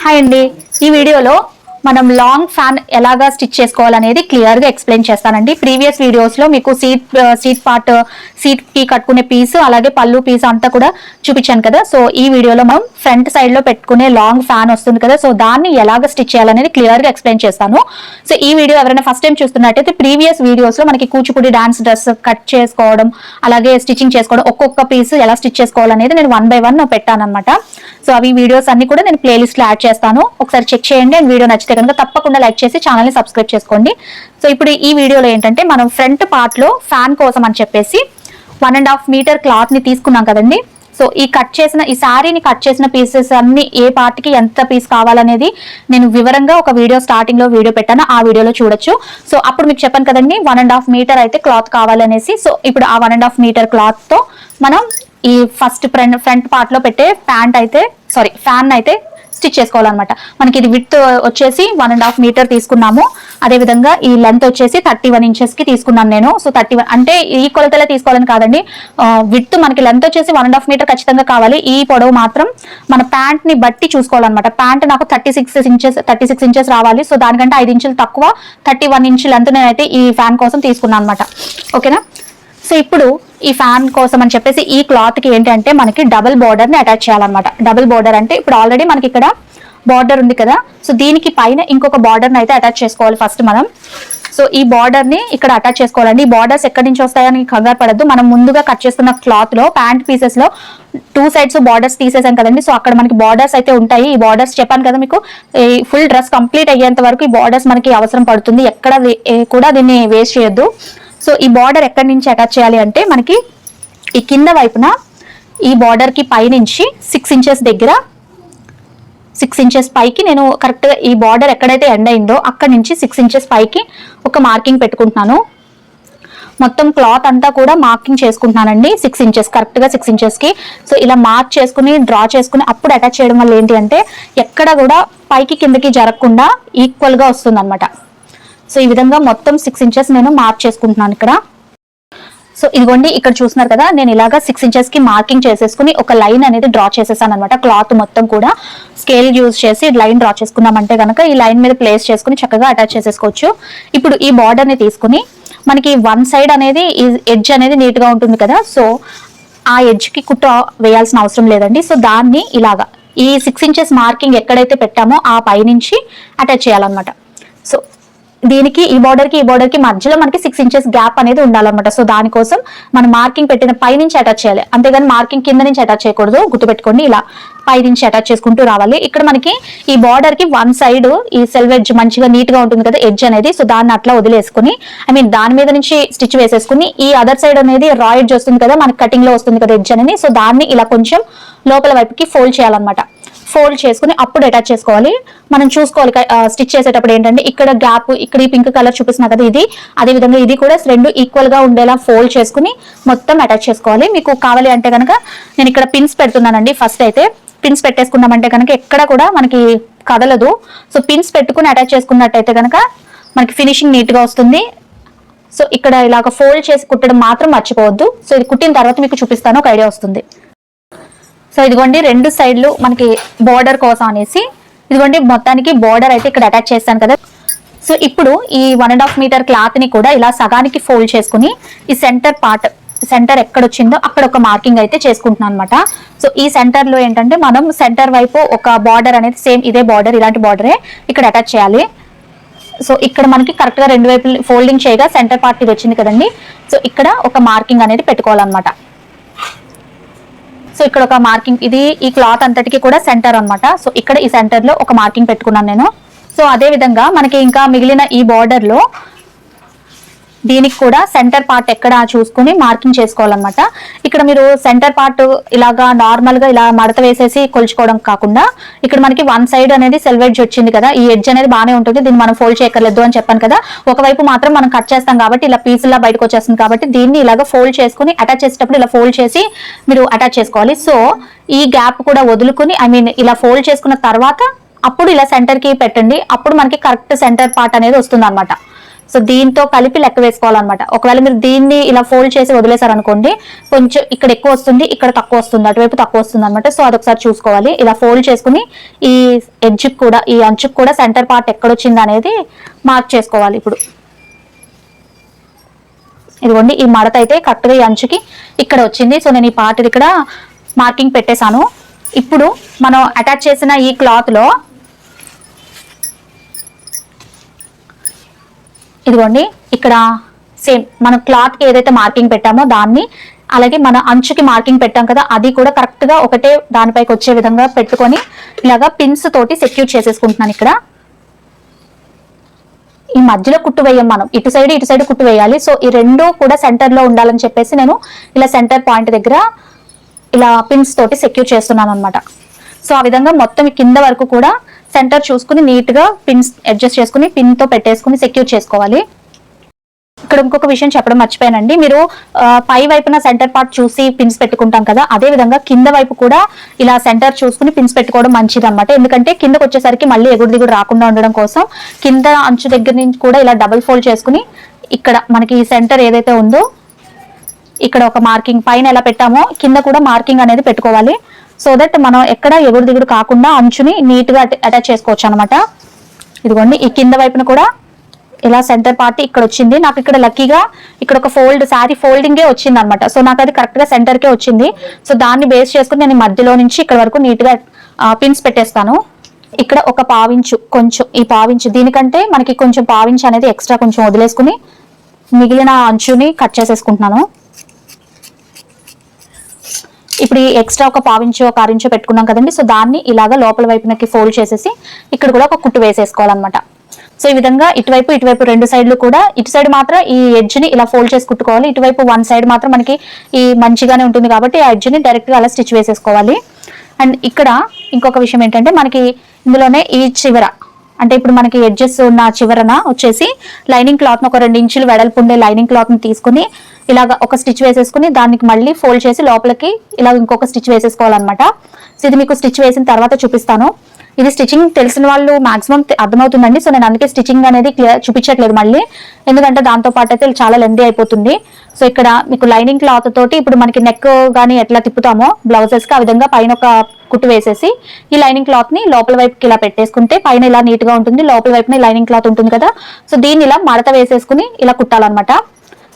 Hi అండి. ఈ వీడియోలో మనం లాంగ్ ఫ్యాన్ ఎలాగా స్టిచ్ చేసుకోవాలనేది క్లియర్ గా ఎక్స్ప్లెయిన్ చేస్తానండి. ప్రీవియస్ వీడియోస్ లో మీకు సీట్ కి కట్టుకునే పీస్ అలాగే పళ్ళు పీస్ అంతా కూడా చూపించాను కదా. సో ఈ వీడియోలో మనం ఫ్రంట్ సైడ్ లో పెట్టుకునే లాంగ్ ఫ్యాన్ వస్తుంది కదా, సో దాన్ని ఎలాగ స్టిచ్ చేయాలనేది క్లియర్ గా ఎక్స్ప్లెయిన్ చేస్తాను. సో ఈ వీడియో ఎవరైనా ఫస్ట్ టైం చూస్తున్నట్టయితే ప్రీవియస్ వీడియోస్ లో మనకి కూచిపూడి డాన్స్ డ్రెస్ కట్ చేసుకోవడం అలాగే స్టిచ్చింగ్ చేసుకోవడం ఒక్కొక్క పీస్ ఎలా స్టిచ్ చేసుకోవాలనేది నేను 1 by 1 పెట్టాను అనమాట. సో అవి వీడియోస్ అన్ని కూడా నేను ప్లేలిస్ట్ లో యాడ్ చేస్తాను, ఒకసారి చెక్ చేయండి. అండ్ వీడియో నచ్చితే కనుక తప్పకుండా లైక్ చేసి ఛానల్ ని సబ్స్క్రైబ్ చేసుకోండి. సో ఇప్పుడు ఈ వీడియోలో ఏంటంటే మనం ఫ్రంట్ పార్ట్ లో ఫ్యాన్ కోసం అని చెప్పేసి 1.5 మీటర్ క్లాత్ ని తీసుకున్నాం కదండి. సో ఈ శారీని కట్ చేసిన పీసెస్ అన్ని ఏ పార్ట్ కి ఎంత పీస్ కావాలనేది నేను వివరంగా ఒక వీడియో స్టార్టింగ్ లో వీడియో పెట్టాను, ఆ వీడియోలో చూడొచ్చు. సో అప్పుడు మీకు చెప్పాను కదండి 1.5 మీటర్ అయితే క్లాత్ కావాలనేసి. సో ఇప్పుడు ఆ 1.5 మీటర్ క్లాత్ తో మనం ఈ ఫస్ట్ ఫ్రంట్ పార్ట్ లో పెట్టే ఫ్యాన్ అయితే స్టిచ్ చేసుకోవాలన్నమాట. మనకి ఇది విడ్త్ వచ్చేసి 1.5 మీటర్ తీసుకున్నాము. అదే విధంగా ఈ లెంత్ వచ్చేసి 31 ఇంచెస్ కి తీసుకున్నాను నేను. సో 31 అంటే ఈ కొలతలే తీసుకోవాలని కాదండి, విడ్త్ మనకి లెంత్ వచ్చేసి 1.5 మీటర్ ఖచ్చితంగా కావాలి. ఈ పొడవు మాత్రం మన ప్యాంట్ ని బట్టి చూసుకోవాలన్నమాట. ప్యాంట్ నాకు 36 ఇంచెస్ రావాలి. సో దానికంటే 5 ఇంచులు తక్కువ 31 ఇంచ్ లెంత్ నేనైతే ఈ ఫ్యాన్ కోసం తీసుకున్నాను అనమాట. ఓకేనా. సో ఇప్పుడు ఈ ఫ్యాన్ కోసం అని చెప్పేసి ఈ క్లాత్ కి ఏంటంటే మనకి డబుల్ బార్డర్ ని అటాచ్ చేయాలన్నమాట. డబుల్ బార్డర్ అంటే ఇప్పుడు ఆల్రెడీ మనకి ఇక్కడ బార్డర్ ఉంది కదా, సో దీనికి పైన ఇంకొక బార్డర్ ని అయితే అటాచ్ చేసుకోవాలి ఫస్ట్ మనం. సో ఈ బార్డర్ ని ఇక్కడ అటాచ్ చేసుకోవాలండి. ఈ బార్డర్స్ ఎక్కడి నుంచి వస్తాయని కంగారు పడద్దు. మనం ముందుగా కట్ చేస్తున్న క్లాత్ లో ప్యాంట్ పీసెస్ లో 2 sides బార్డర్స్ తీసేసాం కదండి. సో అక్కడ మనకి బార్డర్స్ అయితే ఉంటాయి. ఈ బార్డర్స్ చెప్పాను కదా మీకు, ఈ ఫుల్ డ్రెస్ కంప్లీట్ అయ్యేంత వరకు ఈ బార్డర్స్ మనకి అవసరం పడుతుంది. ఎక్కడ కూడా దీన్ని వేస్ట్ చేయొద్దు. సో ఈ బార్డర్ ఎక్కడి నుంచి అటాచ్ చేయాలి అంటే మనకి ఈ కింద వైపున ఈ బార్డర్ కి పైనుంచి 6 ఇంచెస్ దగ్గర 6 ఇంచెస్ పైకి నేను కరెక్ట్ గా ఈ బార్డర్ ఎక్కడైతే ఎండ్ అయిందో అక్కడ నుంచి 6 ఇంచెస్ పైకి ఒక మార్కింగ్ పెట్టుకుంటున్నాను. మొత్తం క్లాత్ అంతా కూడా మార్కింగ్ చేసుకుంటున్నానండి 6 ఇంచెస్, కరెక్ట్ గా 6 ఇంచెస్ కి. సో ఇలా మార్క్ చేసుకుని డ్రా చేసుకుని అప్పుడు అటాచ్ చేయడం వల్ల ఏంటి అంటే ఎక్కడ కూడా పైకి కిందకి జరగకుండా ఈక్వల్ గా వస్తుంది అనమాట. సో ఈ విధంగా మొత్తం 6 ఇంచెస్ నేను మార్క్ చేసుకుంటున్నాను ఇక్కడ. సో ఇదిగోండి ఇక్కడ చూస్తున్నారు కదా, నేను ఇలాగా 6 ఇంచెస్ కి మార్కింగ్ చేసేసుకుని ఒక లైన్ అనేది డ్రా చేసేసాను అనమాట. క్లాత్ మొత్తం కూడా స్కేల్ యూజ్ చేసి లైన్ డ్రా చేసుకున్నామంటే కనుక ఈ లైన్ మీద ప్లేస్ చేసుకుని చక్కగా అటాచ్ చేసేసుకోవచ్చు. ఇప్పుడు ఈ బార్డర్ ని తీసుకుని మనకి 1 side అనేది ఎడ్జ్ అనేది నీట్ గా ఉంటుంది కదా, సో ఆ ఎడ్జ్ కి కుట్ట వేయాల్సిన అవసరం లేదండి. సో దాన్ని ఇలాగా ఈ 6 ఇంచెస్ మార్కింగ్ ఎక్కడైతే పెట్టామో ఆ పైనుంచి అటాచ్ చేయాలన్నమాట. సో దీనికి ఈ బార్డర్ కి మధ్యలో మనకి 6 ఇంచెస్ గ్యాప్ అనేది ఉండాలన్నమాట. సో దానికోసం మనం మార్కింగ్ పెట్టిన పై నుంచి అటాచ్ చేయాలి, అంతేగాని మార్కింగ్ కింద నుంచి అటాచ్ చేయకూడదు. గుర్తుపెట్టుకోండి, ఇలా పై నుంచి అటాచ్ చేసుకుంటూ రావాలి. ఇక్కడ మనకి ఈ బార్డర్ కి 1 side ఈ సెల్వ్ ఎడ్జ్ మంచిగా నీట్ గా ఉంటుంది కదా ఎడ్జ్ అనేది, సో దాన్ని అట్లా వదిలేసుకుని దాని మీద నుంచి స్టిచ్ వేసేసుకుని ఈ అదర్ సైడ్ అనేది రా ఎడ్జ్ వస్తుంది కదా మనకి కటింగ్ లో వస్తుంది కదా ఎడ్జ్ అనేది, సో దాన్ని ఇలా కొంచెం లోపల వైపుకి ఫోల్డ్ చేయాలన్నమాట. ఫోల్డ్ చేసుకుని అప్పుడు అటాచ్ చేసుకోవాలి. మనం చూసుకోవాలి స్టిచ్ చేసేటప్పుడు ఏంటంటే ఇక్కడ గ్యాప్, ఇక్కడ ఈ పింక్ కలర్ చూపిస్తున్నా కదా ఇది, అదే విధంగా ఇది కూడా రెండు ఈక్వల్ గా ఉండేలా ఫోల్డ్ చేసుకుని మొత్తం అటాచ్ చేసుకోవాలి. మీకు కావాలి అంటే కనుక నేను ఇక్కడ పిన్స్ పెడుతున్నానండి. ఫస్ట్ అయితే పిన్స్ పెట్టేసుకున్నామంటే కనుక ఎక్కడ కూడా మనకి కదలదు. సో పిన్స్ పెట్టుకుని అటాచ్ చేసుకున్నట్టయితే కనుక మనకి ఫినిషింగ్ నీట్ గా వస్తుంది. సో ఇక్కడ ఇలాగ ఫోల్డ్ చేసి కుట్టడం మాత్రం మర్చిపోవద్దు. సో ఇది కుట్టిన తర్వాత మీకు చూపిస్తాను, ఒక ఐడియా వస్తుంది. సో ఇదిగోండి 2 సైడ్లు మనకి బార్డర్ కోసం అనేసి ఇదిగోండి మొత్తానికి బార్డర్ అయితే ఇక్కడ అటాచ్ చేస్తాను కదా. సో ఇప్పుడు ఈ 1.5 మీటర్ క్లాత్ ని కూడా ఇలా సగానికి ఫోల్డ్ చేసుకుని ఈ సెంటర్ ఎక్కడ వచ్చిందో అక్కడ ఒక మార్కింగ్ అయితే చేసుకుంటున్నాను అనమాట. సో ఈ సెంటర్ లో ఏంటంటే మనం సెంటర్ వైపు ఒక బార్డర్ అనేది సేమ్ ఇదే బార్డర్, ఇలాంటి బార్డరే ఇక్కడ అటాచ్ చేయాలి. సో ఇక్కడ మనకి కరెక్ట్ గా 2 వైపులు ఫోల్డింగ్ చేయగా సెంటర్ పార్ట్ ఇది వచ్చింది కదండి. సో ఇక్కడ ఒక మార్కింగ్ అనేది పెట్టుకోవాలన్నమాట. సో ఇక్కడ ఒక మార్కింగ్, ఇది ఈ క్లాత్ అంతటికి కూడా సెంటర్ అనమాట. సో ఇక్కడ ఈ సెంటర్ లో ఒక మార్కింగ్ పెట్టుకున్నాను నేను. సో అదే విధంగా మనకి ఇంకా మిగిలిన ఈ బార్డర్ లో దీనికి కూడా సెంటర్ పార్ట్ ఎక్కడ చూసుకుని మార్కింగ్ చేసుకోవాలన్నమాట. ఇక్కడ మీరు సెంటర్ పార్ట్ ఇలాగా నార్మల్ గా ఇలా మడత వేసేసి కొలుచుకోవడం కాకుండా ఇక్కడ మనకి 1 side అనేది సెల్వ్ ఎడ్జ్ వచ్చింది కదా, ఈ ఎడ్జ్ అనేది బాగానే ఉంటుంది, దీన్ని మనం ఫోల్డ్ చేయక్కర్లేదు అని చెప్పాను కదా. ఒకవైపు మాత్రం మనం కట్ చేస్తాం కాబట్టి ఇలా పీసులా బయటకు వచ్చేస్తుంది కాబట్టి దీన్ని ఇలాగా ఫోల్డ్ చేసుకుని అటాచ్ చేసేటప్పుడు ఇలా ఫోల్డ్ చేసి మీరు అటాచ్ చేసుకోవాలి. సో ఈ గ్యాప్ కూడా వదులుకుని ఇలా ఫోల్డ్ చేసుకున్న తర్వాత అప్పుడు ఇలా సెంటర్ కి పెట్టండి. అప్పుడు మనకి కరెక్ట్ సెంటర్ పార్ట్ అనేది వస్తుంది అనమాట. సో దీంతో కలిపి లెక్క వేసుకోవాలన్నమాట. ఒకవేళ మీరు దీన్ని ఇలా ఫోల్డ్ చేసి వదిలేసారనుకోండి, కొంచెం ఇక్కడ ఎక్కువ వస్తుంది, ఇక్కడ తక్కువ వస్తుంది, అటువైపు తక్కువ వస్తుంది అనమాట. సో అదొకసారి చూసుకోవాలి. ఇలా ఫోల్డ్ చేసుకుని ఈ ఎడ్జ్కి కూడా, ఈ అంచుకు కూడా సెంటర్ పార్ట్ ఎక్కడొచ్చింది అనేది మార్క్ చేసుకోవాలి. ఇప్పుడు ఇదిగోండి, ఈ మడత అయితే కరెక్ట్గా ఈ అంచుకి ఇక్కడ వచ్చింది. సో నేను ఈ పార్ట్ ఇక్కడ మార్కింగ్ పెట్టేశాను. ఇప్పుడు మనం అటాచ్ చేసిన ఈ క్లాత్లో ఇదిగోండి, ఇక్కడ సేమ్ మనం క్లాత్కి ఏదైతే మార్కింగ్ పెట్టామో దాన్ని, అలాగే మన అంచుకి మార్కింగ్ పెట్టాం కదా, అది కూడా కరెక్ట్గా ఒకటే దానిపైకి వచ్చే విధంగా పెట్టుకొని ఇలాగా పిన్స్ తోటి సెక్యూర్ చేసేసుకుంటున్నాను. ఇక్కడ ఈ మధ్యలో కుట్టు వేయం, మనం ఇటు సైడ్ కుట్టు వేయాలి. సో ఈ రెండు కూడా సెంటర్ లో ఉండాలని చెప్పేసి నేను ఇలా సెంటర్ పాయింట్ దగ్గర ఇలా పిన్స్ తోటి సెక్యూర్ చేస్తున్నాను అనమాట. సో ఆ విధంగా మొత్తం కింద వరకు కూడా సెంటర్ చూసుకుని నీట్ గా పిన్స్ అడ్జస్ట్ చేసుకుని పిన్ తో పెట్టేసుకుని సెక్యూర్ చేసుకోవాలి. ఇక్కడ ఇంకొక విషయం చెప్పడం మర్చిపోయానండి. మీరు పై వైపున సెంటర్ పార్ట్ చూసి పిన్స్ పెట్టుకుంటాం కదా, అదే విధంగా కింద వైపు కూడా ఇలా సెంటర్ చూసుకుని పిన్స్ పెట్టుకోవడం మంచిది అనమాట. ఎందుకంటే కిందకు వచ్చేసరికి మళ్ళీ ఎగుడు దిగుడు రాకుండా ఉండడం కోసం కింద అంచు దగ్గర నుంచి కూడా ఇలా డబుల్ ఫోల్డ్ చేసుకుని ఇక్కడ మనకి ఈ సెంటర్ ఏదైతే ఉందో ఇక్కడ ఒక మార్కింగ్, పైన ఎలా పెట్టామో కింద కూడా మార్కింగ్ అనేది పెట్టుకోవాలి. సో దట్ మనం ఎక్కడ ఎగుడు దిగుడు కాకుండా అంచుని నీట్ గా అటాచ్ చేసుకోవచ్చు అనమాట. ఇదిగోండి, ఈ కింద వైపున కూడా ఇలా సెంటర్ పార్ట్ ఇక్కడ వచ్చింది. నాకు ఇక్కడ లక్కీగా ఇక్కడ ఒక శారీ ఫోల్డింగే వచ్చింది అనమాట. సో నాకు అది కరెక్ట్ గా సెంటర్ కే వచ్చింది. సో దాన్ని బేస్ చేసుకుని నేను మధ్యలో నుంచి ఇక్కడ వరకు నీట్ గా పిన్స్ పెట్టేస్తాను. ఇక్కడ ఒక పావించు, కొంచెం ఈ పావించు, దీనికంటే మనకి కొంచెం పావించు అనేది ఎక్స్ట్రా కొంచెం వదిలేసుకుని మిగిలిన అంచుని కట్ చేసేసుకుంటున్నాను. ఇప్పుడు ఈ ఎక్స్ట్రా ఒక పావించు, ఒక అరించు పెట్టుకున్నాం కదండి. సో దాన్ని ఇలాగా లోపల వైపునకి ఫోల్డ్ చేసేసి ఇక్కడ కూడా ఒక కుట్టు వేసేసుకోవాలన్నమాట. సో ఈ విధంగా ఇటువైపు రెండు సైడ్లు కూడా, ఇటు సైడ్ మాత్రం ఈ ఎడ్జ్ ని ఇలా ఫోల్డ్ చేసి కుట్టుకోవాలి. ఇటువైపు వన్ సైడ్ మాత్రం మనకి ఈ మంచిగానే ఉంటుంది కాబట్టి ఆ ఎడ్జ్ ని డైరెక్ట్ గా అలా స్టిచ్ వేసేసుకోవాలి. అండ్ ఇక్కడ ఇంకొక విషయం ఏంటంటే మనకి ఇందులోనే ఈ చివర, అంటే ఇప్పుడు మనకి ఎడ్జెస్ ఉన్న చివరన వచ్చేసి లైనింగ్ క్లాత్ ను ఒక 2 ఇంచులు వెడల్పు ఉండే లైనింగ్ క్లాత్ ని తీసుకుని ఇలాగ ఒక స్టిచ్ వేసేసుకుని దానికి మళ్ళీ ఫోల్డ్ చేసి లోపలికి ఇలా ఇంకొక స్టిచ్ వేసేసుకోవాలన్నమాట. సో ఇది మీకు స్టిచ్ వేసిన తర్వాత చూపిస్తాను. ఇది స్టిచ్చింగ్ తెలిసిన వాళ్ళు మాక్సిమం అర్థమవుతుందండి. సో నేను అందుకే స్టిచ్చింగ్ అనేది చూపించట్లేదు మళ్ళీ, ఎందుకంటే దాంతో పాటు అయితే చాలా లెంతీ అయిపోతుంది. సో ఇక్కడ మీకు లైనింగ్ క్లాత్ తోటి ఇప్పుడు మనకి నెక్ కానీ ఎట్లా తిప్పుతామో బ్లౌజెస్ కి ఆ విధంగా పైన ఒక కుట్టు వేసేసి ఈ లైనింగ్ క్లాత్ ని లోపల వైపుకి ఇలా పెట్టేసుకుంటే పైన ఇలా నీట్ గా ఉంటుంది, లోపల వైపున లైనింగ్ క్లాత్ ఉంటుంది కదా. సో దీన్ని ఇలా మడత వేసేసుకుని ఇలా కుట్టాలన్నమాట.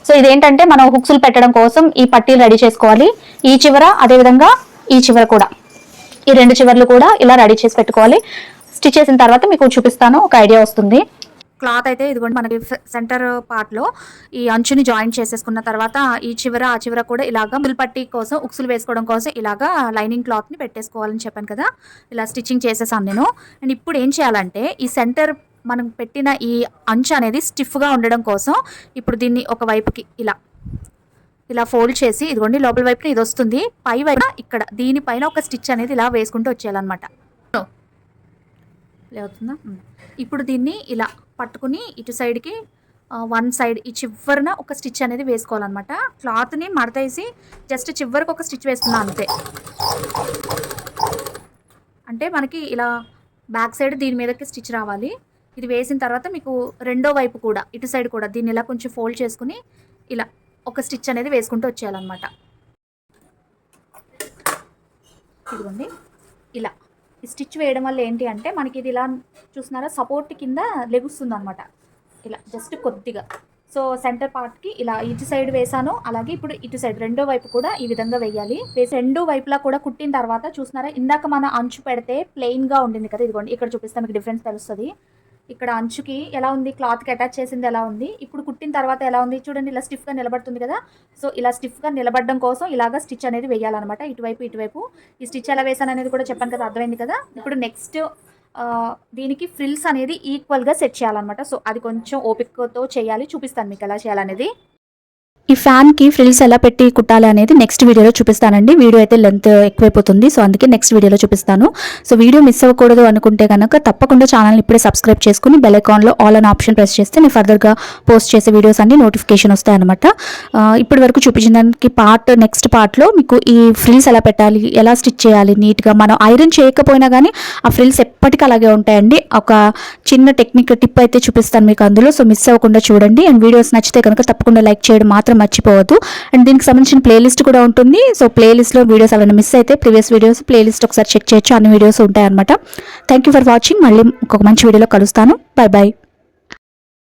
సో ఇదేంటంటే మనం హుక్స్లు పెట్టడం కోసం ఈ పట్టీలు రెడీ చేసుకోవాలి. ఈ చివర, అదే విధంగా ఈ చివర కూడా, ఈ 2 చివర్లు కూడా ఇలా రెడీ చేసి పెట్టుకోవాలి. స్టిచ్ చేసిన తర్వాత మీకు చూపిస్తాను, ఒక ఐడియా వస్తుంది. క్లాత్ అయితే ఇదిగోండి మనకి సెంటర్ పార్ట్ లో ఈ అంచుని జాయిన్ చేసేసుకున్న తర్వాత ఈ చివర ఆ చివర కూడా ఇలాగా ఫుల్ పట్టీ కోసం ఉక్సులు వేసుకోవడం కోసం ఇలాగా లైనింగ్ క్లాత్ ని పెట్టేసుకోవాలని చెప్పాను కదా. ఇలా స్టిచ్చింగ్ చేసేసాను నేను. అండ్ ఇప్పుడు ఏం చేయాలంటే ఈ సెంటర్ మనం పెట్టిన ఈ అంచు అనేది స్టిఫ్ గా ఉండడం కోసం ఇప్పుడు దీన్ని ఒక వైపుకి ఇలా ఫోల్డ్ చేసి ఇదిగోండి లోపల వైపున ఇది వస్తుంది, పై వైపున ఇక్కడ దీనిపైన ఒక స్టిచ్ అనేది ఇలా వేసుకుంటూ వచ్చేయాలన్నమాట. అవుతుందా? ఇప్పుడు దీన్ని ఇలా పట్టుకుని ఇటు సైడ్కి వన్ సైడ్ ఈ చివరన ఒక స్టిచ్ అనేది వేసుకోవాలన్నమాట. క్లాత్ని మడతేసి జస్ట్ చివరికి ఒక స్టిచ్ వేసుకున్నా అంతే. అంటే మనకి ఇలా బ్యాక్ సైడ్ దీని మీదకి స్టిచ్ రావాలి. ఇది వేసిన తర్వాత మీకు రెండో వైపు కూడా ఇటు సైడ్ కూడా దీన్ని ఇలా కొంచెం ఫోల్డ్ చేసుకుని ఇలా ఒక స్టిచ్ అనేది వేసుకుంటూ వచ్చేయాలన్నమాట. ఇదిగోండి ఇలా ఈ స్టిచ్ వేయడం వల్ల ఏంటి అంటే మనకి ఇది ఇలా చూస్తున్నారా సపోర్ట్ కింద లెగుస్తుంది అనమాట. ఇలా జస్ట్ కొద్దిగా. సో సెంటర్ పార్ట్కి ఇలా ఇటు సైడ్ వేసాను, అలాగే ఇప్పుడు ఇటు సైడ్ రెండో వైపు కూడా ఈ విధంగా వేయాలి. వేసి రెండు వైపులా కూడా కుట్టిన తర్వాత చూస్తున్నారా ఇందాక మన అంచు పెడితే ప్లెయిన్గా ఉండింది కదా, ఇదిగోండి ఇక్కడ చూపిస్తే మీకు డిఫరెన్స్ తెలుస్తుంది. ఇక్కడ అంచుకి ఎలా ఉంది, క్లాత్కి అటాచ్ చేసింది ఎలా ఉంది, ఇప్పుడు కుట్టిన తర్వాత ఎలా ఉంది చూడండి, ఇలా స్టిఫ్గా నిలబడుతుంది కదా. సో ఇలా స్టిఫ్గా నిలబడడం కోసం ఇలాగా స్టిచ్ అనేది వేయాలన్నమాట. ఇటువైపు ఈ స్టిచ్ ఎలా వేసాను అనేది కూడా చెప్పాను కదా, అర్థమైంది కదా. ఇప్పుడు నెక్స్ట్ దీనికి ఫ్రిల్స్ అనేది ఈక్వల్గా సెట్ చేయాలన్నమాట. సో అది కొంచెం ఓపికతో చేయాలి, చూపిస్తాను మీకు ఎలా చేయాలనేది. ఈ ఫ్యాన్కి ఫ్రిల్స్ ఎలా పెట్టి కుట్టాలి అనేది నెక్స్ట్ వీడియోలో చూపిస్తానండి. వీడియో అయితే లెంత్ ఎక్కువైపోతుంది, సో అందుకే నెక్స్ట్ వీడియోలో చూపిస్తాను. సో వీడియో మిస్ అవ్వకూడదు అనుకుంటే కనుక తప్పకుండా ఛానల్ని ఇప్పుడే సబ్స్క్రైబ్ చేసుకుని బెల్ ఐకాన్లో ఆల్ అన్ ఆప్షన్ ప్రెస్ చేస్తే నేను ఫర్దర్గా పోస్ట్ చేసే వీడియోస్ అన్ని నోటిఫికేషన్ వస్తాయన్నమాట. ఇప్పటి వరకు చూపించిన దానికి నెక్స్ట్ పార్ట్లో మీకు ఈ ఫ్రిల్స్ ఎలా పెట్టాలి, ఎలా స్టిచ్ చేయాలి నీట్గా, మనం ఐరన్ చేయకపోయినా కానీ ఆ ఫ్రిల్స్ ఎప్పటికీ అలాగే ఉంటాయండి. ఒక చిన్న టెక్నిక్ టిప్ అయితే చూపిస్తాను మీకు అందులో, సో మిస్ అవ్వకుండా చూడండి. అండ్ వీడియోస్ నచ్చితే కనుక తప్పకుండా లైక్ చేయడం మాత్రం మర్చిపోవద్దు. అండ్ దీనికి సంబంధించిన ప్లేలిస్ట్ కూడా ఉంటుంది. సో ప్లేలిస్ట్లో వీడియోస్ ఏమైనా మిస్ అయితే ప్రీవియస్ వీడియోస్ ప్లేలిస్ట్ ఒకసారి చెక్ చేయొచ్చు, అన్ని వీడియోస్ ఉంటాయన్నమాట. Thank you for watching. మళ్ళీ ఇంకొక మంచి వీడియోలో కలుస్తాను. By by.